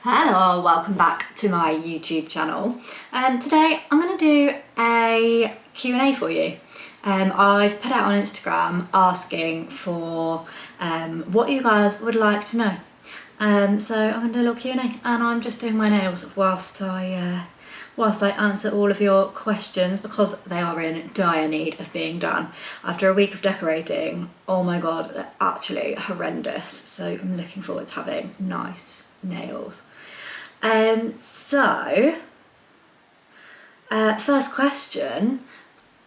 Hello, welcome back to my YouTube channel. Today I'm going to do a Q&A for you. I've put out on Instagram asking for what you guys would like to know. So I'm going to do a little Q&A and I'm just doing my nails whilst I answer all of your questions because they are in dire need of being done. After a week of decorating, oh my god, they're actually horrendous. So I'm looking forward to having nice nails. First question,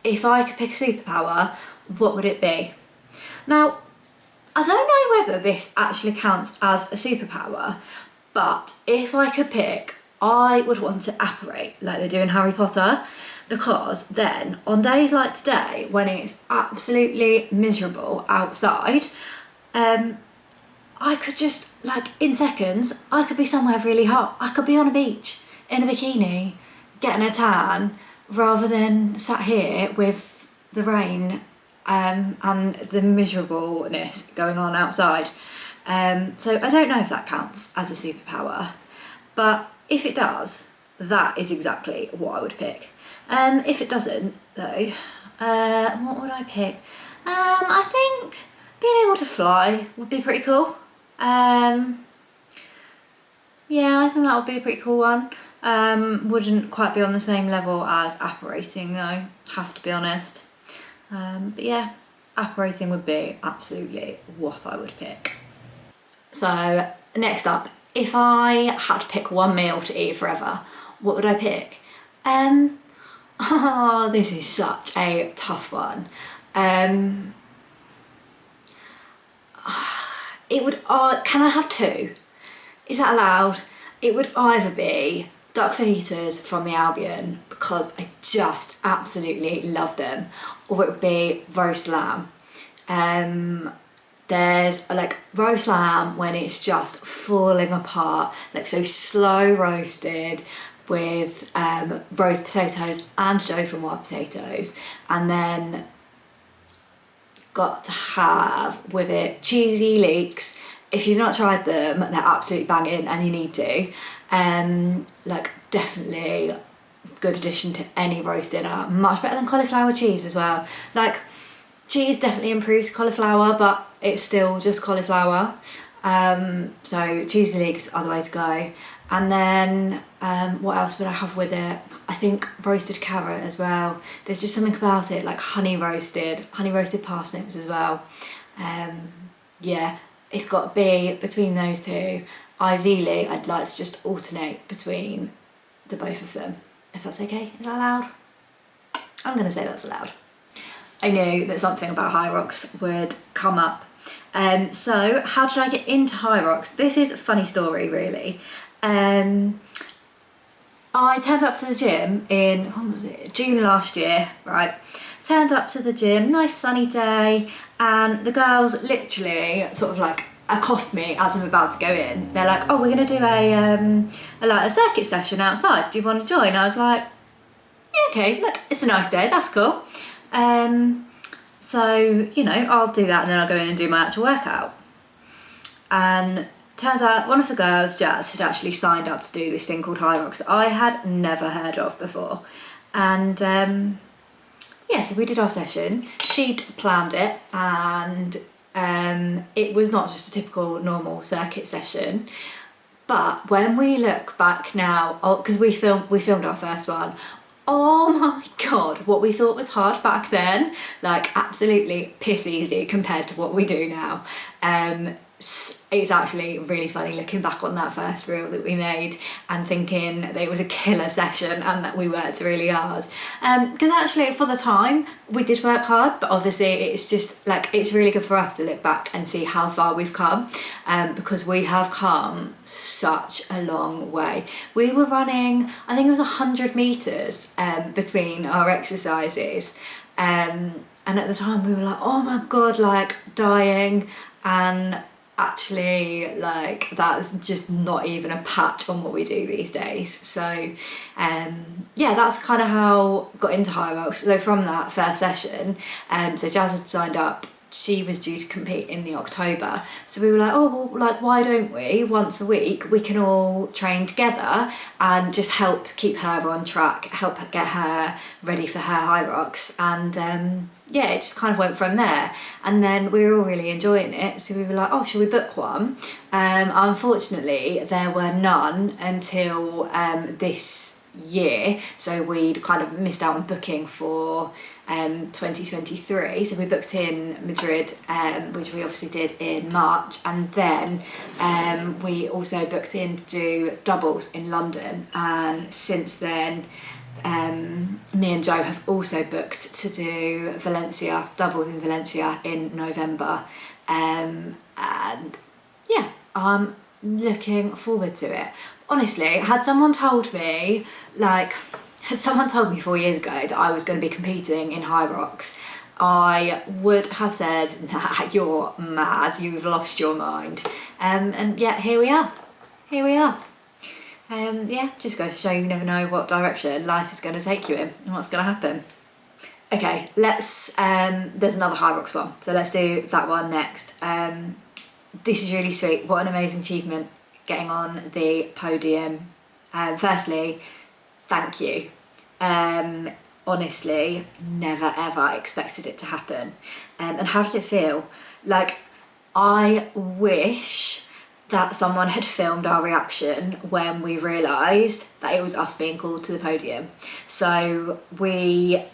if I could pick a superpower, what would it be? Now, I don't know whether this actually counts as a superpower, but if I could pick, I would want to apparate like they do in Harry Potter, because then on days like today, when it's absolutely miserable outside, I could just, like, in seconds, I could be somewhere really hot. I could be on a beach in a bikini, getting a tan, rather than sat here with the rain and the miserableness going on outside. So I don't know if that counts as a superpower, but if it does, that is exactly what I would pick. If it doesn't, though, what would I pick? I think being able to fly would be pretty cool. Yeah, I think that would be a pretty cool one. Wouldn't quite be on the same level as apparating though, have to be honest. But yeah, apparating would be absolutely what I would pick. So next up, if I had to pick one meal to eat forever, what would I pick? Oh, this is such a tough one. It would, can I have two? Is that allowed? It would either be duck fajitas from the Albion, because I just absolutely love them, or it would be roast lamb. There's like roast lamb when it's just falling apart, like so slow roasted with roast potatoes and dauphinoise potatoes, and then got to have with it cheesy leeks. If you've not tried them, they're absolutely banging and you need to. Like, definitely good addition to any roast dinner. Much better than cauliflower cheese as well. Like, cheese definitely improves cauliflower, but it's still just cauliflower. So cheesy leeks are the way to go. And then what else would I have with it? I think roasted carrot as well. There's just something about it, like honey roasted parsnips as well. Yeah, it's got to be between those two. Ideally, I'd like to just alternate between the both of them, if that's okay. Is that allowed? I'm gonna say that's allowed. I knew that something about HYROX would come up. So how did I get into HYROX? This is a funny story, really. I turned up to the gym in, when was it? June last year, right? Turned up to the gym, nice sunny day, and the girls literally sort of like accost me as I'm about to go in. They're like, "Oh, we're gonna do a circuit session outside. Do you want to join?" I was like, "Yeah, okay, look, it's a nice day, that's cool." So, you know, I'll do that and then I'll go in and do my actual workout. And turns out one of the girls, Jazz, had actually signed up to do this thing called HYROX that I had never heard of before. And yeah, so we did our session. She'd planned it, and it was not just a typical normal circuit session. But when we look back now, because we filmed our first one, oh my god, what we thought was hard back then, like absolutely piss easy compared to what we do now. It's actually really funny looking back on that first reel that we made and thinking that it was a killer session and that we worked really hard. Because actually for the time we did work hard, but obviously it's just like, it's really good for us to look back and see how far we've come, because we have come such a long way. We were running, I think it was 100 meters between our exercises, and at the time we were like, oh my god, like dying, and actually, like, that's just not even a patch on what we do these days. So yeah, that's kind of how I got into HYROX. So from that first session, so Jazz had signed up she was due to compete in the October. So we were like, oh, well, like, why don't we, once a week, we can all train together and just help keep her on track, help get her ready for her Hyrox. And yeah, it just kind of went from there. And then we were all really enjoying it. So we were like, oh, should we book one? Unfortunately, there were none until this year. So we'd kind of missed out on booking for 2023. So we booked in Madrid, which we obviously did in March, and then we also booked in to do doubles in London. And since then, me and Joe have also booked to do Valencia, doubles in Valencia in November, and yeah, I'm looking forward to it. Honestly, had someone told me 4 years ago that I was going to be competing in Hyrox, I would have said, nah, you're mad, you've lost your mind. And yet here we are. Yeah, just goes to show you never know what direction life is going to take you in and what's going to happen. Okay, let's, there's another Hyrox one, so let's do that one next. This is really sweet. What an amazing achievement, getting on the podium. Firstly, thank you. Honestly, never ever expected it to happen. And how did it feel? Like, I wish that someone had filmed our reaction when we realised that it was us being called to the podium. So I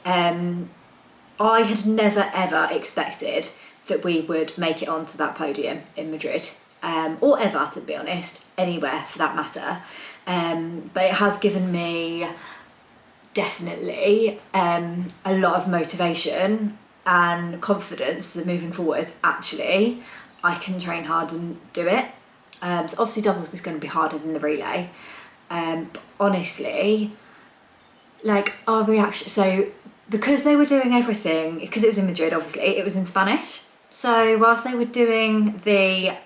had never ever expected that we would make it onto that podium in Madrid, or ever, to be honest, anywhere for that matter. But it has given me definitely a lot of motivation and confidence that moving forward, actually, I can train hard and do it. So obviously doubles is going to be harder than the relay. But honestly, like, our reaction, so because they were doing everything, because it was in Madrid, obviously, it was in Spanish. So whilst they were doing the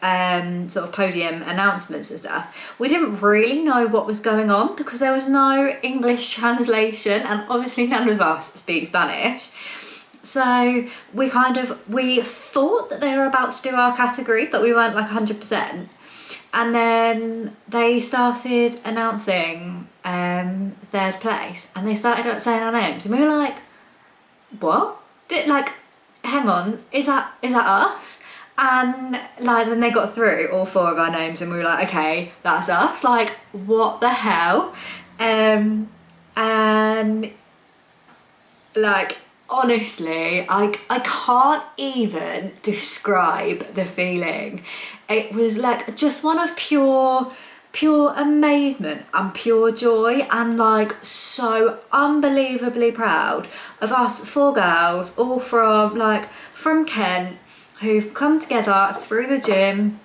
sort of podium announcements and stuff, we didn't really know what was going on because there was no English translation, and obviously none of us speak Spanish. So we thought that they were about to do our category, but we weren't like 100%. And then they started announcing third place, and they started saying our names, and we were like, what? Hang on, is that us? And like, then they got through all 4 of our names, and we were like, okay, that's us. Like, what the hell? And like, honestly, I can't even describe the feeling. It was like just one of pure amazement and pure joy, and like so unbelievably proud of us 4 girls, all from Kent, who've come together through the gym.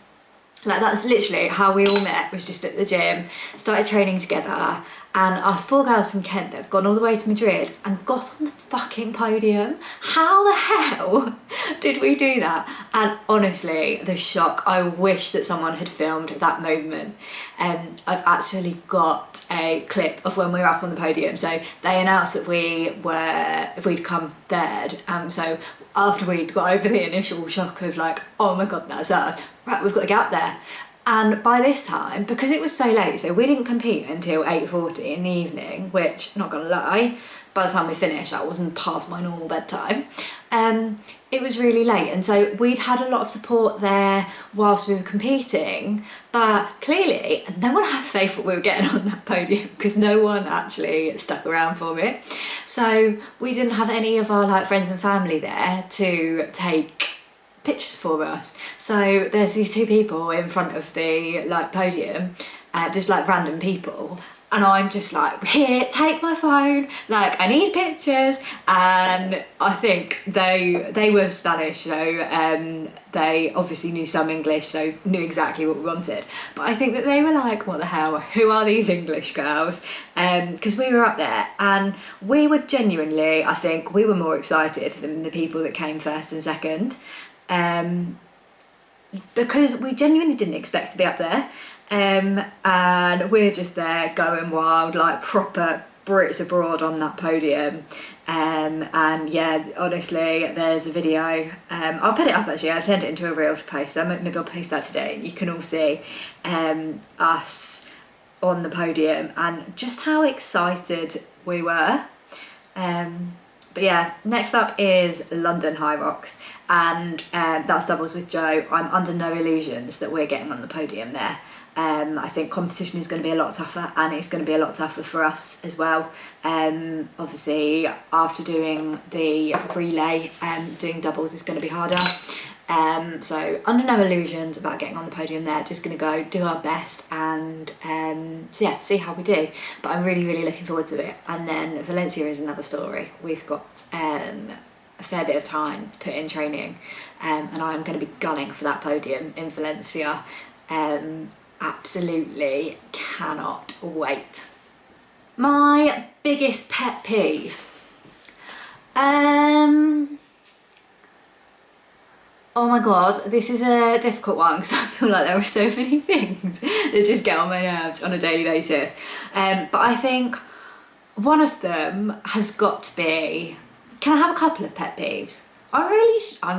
Like, that's literally how we all met, was just at the gym, started training together, and us 4 girls from Kent that have gone all the way to Madrid and got on the fucking podium. How the hell did we do that? And honestly, the shock, I wish that someone had filmed that moment. I've actually got a clip of when we were up on the podium. So they announced that we'd come third. So after we'd got over the initial shock of like, oh my God, that's us, right, we've got to get up there. And by this time, because it was so late, so we didn't compete until 8:40 in the evening, which, not gonna lie, by the time we finished, that wasn't past my normal bedtime. It was really late, and so we'd had a lot of support there whilst we were competing, but clearly no one had faith that we were getting on that podium because no one actually stuck around for it. So we didn't have any of our like friends and family there to take pictures for us. So there's these 2 people in front of the like podium, just like random people, and I'm just like, here, take my phone, like I need pictures. And I think they were Spanish, so they obviously knew some English, so knew exactly what we wanted. But I think that they were like, what the hell, who are these English girls? Because we were up there, and we were genuinely, I think we were more excited than the people that came first and second. Because we genuinely didn't expect to be up there, and we're just there going wild, like proper Brits abroad on that podium. And yeah, honestly, there's a video. I'll put it up actually. I turned it into a reel to post. So maybe I'll post that today. You can all see us on the podium and just how excited we were. But yeah, next up is London High Rocks, and that's doubles with Joe. I'm under no illusions that we're getting on the podium there. I think competition is going to be a lot tougher, and it's going to be a lot tougher for us as well. Obviously, after doing the relay, doing doubles is going to be harder. So under no illusions about getting on the podium there, just going to go do our best and so yeah, see how we do. But I'm really, really looking forward to it. And then Valencia is another story. We've got a fair bit of time to put in training, and I'm going to be gunning for that podium in Valencia. Absolutely cannot wait. My biggest pet peeve. Oh my god, this is a difficult one because I feel like there are so many things that just get on my nerves on a daily basis. But I think one of them has got to be, can I have a couple of pet peeves? I'm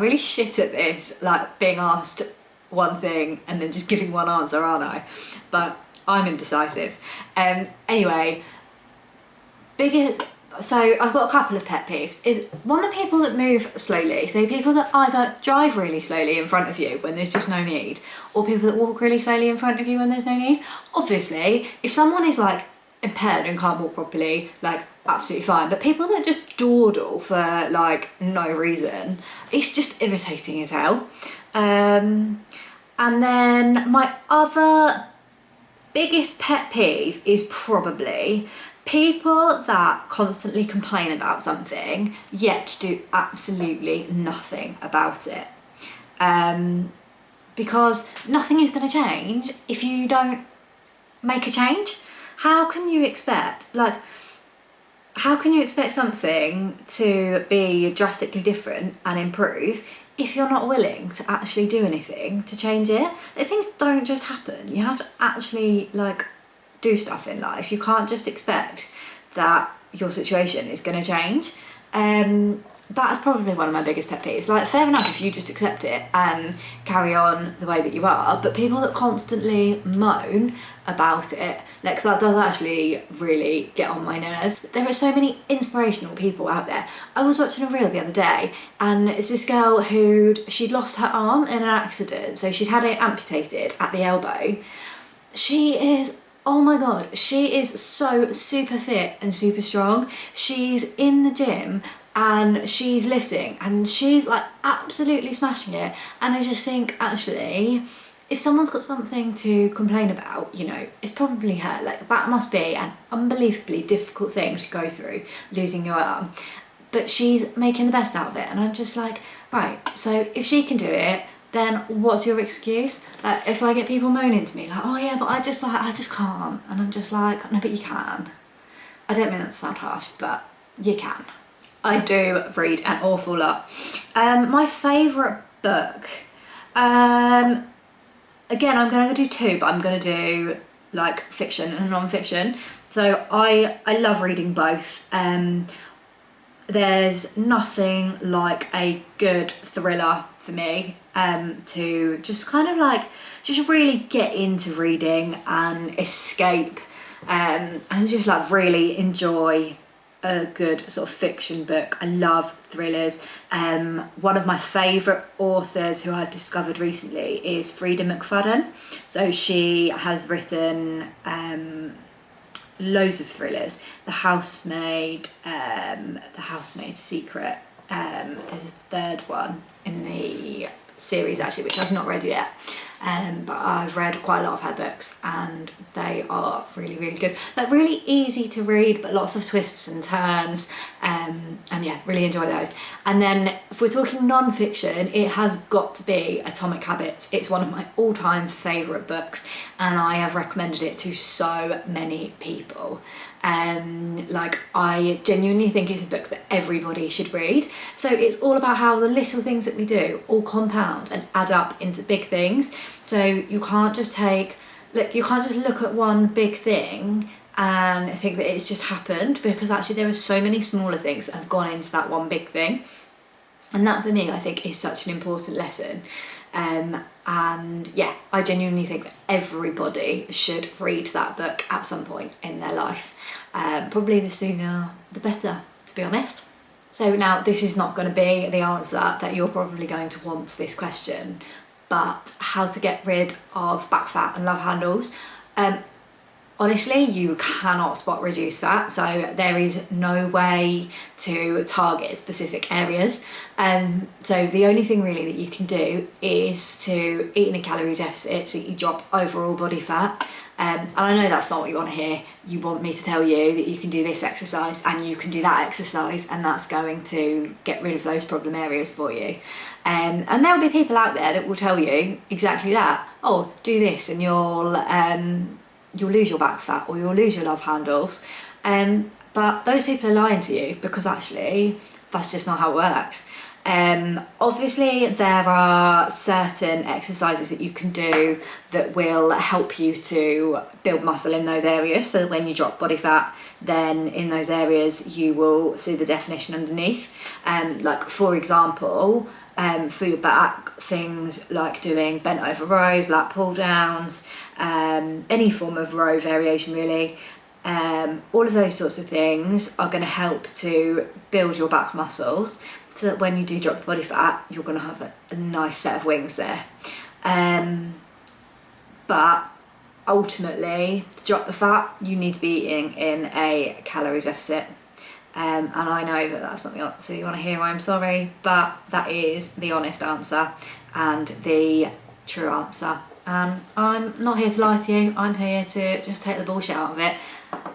really shit at this, like being asked one thing and then just giving one answer, aren't I? But I'm indecisive. Anyway, so I've got a couple of pet peeves. Is one, the people that move slowly. So people that either drive really slowly in front of you when there's just no need, or people that walk really slowly in front of you when there's no need. Obviously, if someone is like impaired and can't walk properly, like absolutely fine. But people that just dawdle for like no reason, it's just irritating as hell. And then my other biggest pet peeve is probably people that constantly complain about something yet do absolutely nothing about it. Because nothing is going to change if you don't make a change. How can you expect something to be drastically different and improve if you're not willing to actually do anything to change it? Things don't just happen. You have to actually do stuff in life. You can't just expect that your situation is going to change. That's probably one of my biggest pet peeves. Like, fair enough if you just accept it and carry on the way that you are, but people that constantly moan about it, that does actually really get on my nerves. There are so many inspirational people out there. I was watching a reel the other day, and it's this girl she'd lost her arm in an accident, so she'd had it amputated at the elbow. She is, oh my god, she is so super fit and super strong. She's in the gym and she's lifting and she's like absolutely smashing it. And I just think, actually, if someone's got something to complain about, it's probably her. That must be an unbelievably difficult thing to go through, losing your arm. But she's making the best out of it. And I'm just like, right, so if she can do it, then what's your excuse? If I get people moaning to me, oh yeah, but I just can't. And I'm just like, no, but you can. I don't mean that to sound harsh, but you can. I do read an awful lot. My favourite book, again, I'm going to do two, but I'm going to do fiction and non-fiction. So I love reading both. There's nothing like a good thriller for me to just just really get into reading and escape and just really enjoy a good sort of fiction book. I love thrillers. One of my favourite authors who I've discovered recently is Frida McFadden. So she has written loads of thrillers. The Housemaid, The Housemaid's Secret. There's a third one in the series actually, which I've not read yet. But I've read quite a lot of her books and they are really, really good. Really easy to read, but lots of twists and turns. And yeah, really enjoy those. And then if we're talking non-fiction, it has got to be Atomic Habits. It's one of my all-time favourite books and I have recommended it to so many people. I genuinely think it's a book that everybody should read. So it's all about how the little things that we do all compound and add up into big things. So you can't just look at one big thing and I think that it's just happened because actually there are so many smaller things that have gone into that one big thing. And that for me, I think, is such an important lesson. And yeah, I genuinely think that everybody should read that book at some point in their life. Probably the sooner the better, to be honest. So now this is not going to be the answer that you're probably going to want to this question, but how to get rid of back fat and love handles. Honestly, you cannot spot reduce that, so there is no way to target specific areas. So the only thing really that you can do is to eat in a calorie deficit so you drop overall body fat. And I know that's not what you want to hear. You want me to tell you that you can do this exercise and you can do that exercise, and that's going to get rid of those problem areas for you. And there will be people out there that will tell you exactly that. Oh, do this and you'll lose your back fat or you'll lose your love handles. But those people are lying to you, because actually that's just not how it works. Obviously there are certain exercises that you can do that will help you to build muscle in those areas, so that when you drop body fat, then in those areas you will see the definition underneath. Like for example, for your back, things like doing bent over rows, lat pull downs, any form of row variation really. All of those sorts of things are going to help to build your back muscles, so that when you do drop the body fat, you're going to have a nice set of wings there. But ultimately, to drop the fat, you need to be eating in a calorie deficit. And I know that that's not the answer you want to hear, I'm sorry, but that is the honest answer and the true answer. And I'm not here to lie to you, I'm here to just take the bullshit out of it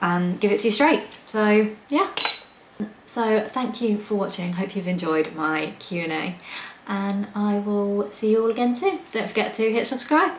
and give it to you straight. So yeah. So thank you for watching, hope you've enjoyed my Q&A, and I will see you all again soon. Don't forget to hit subscribe.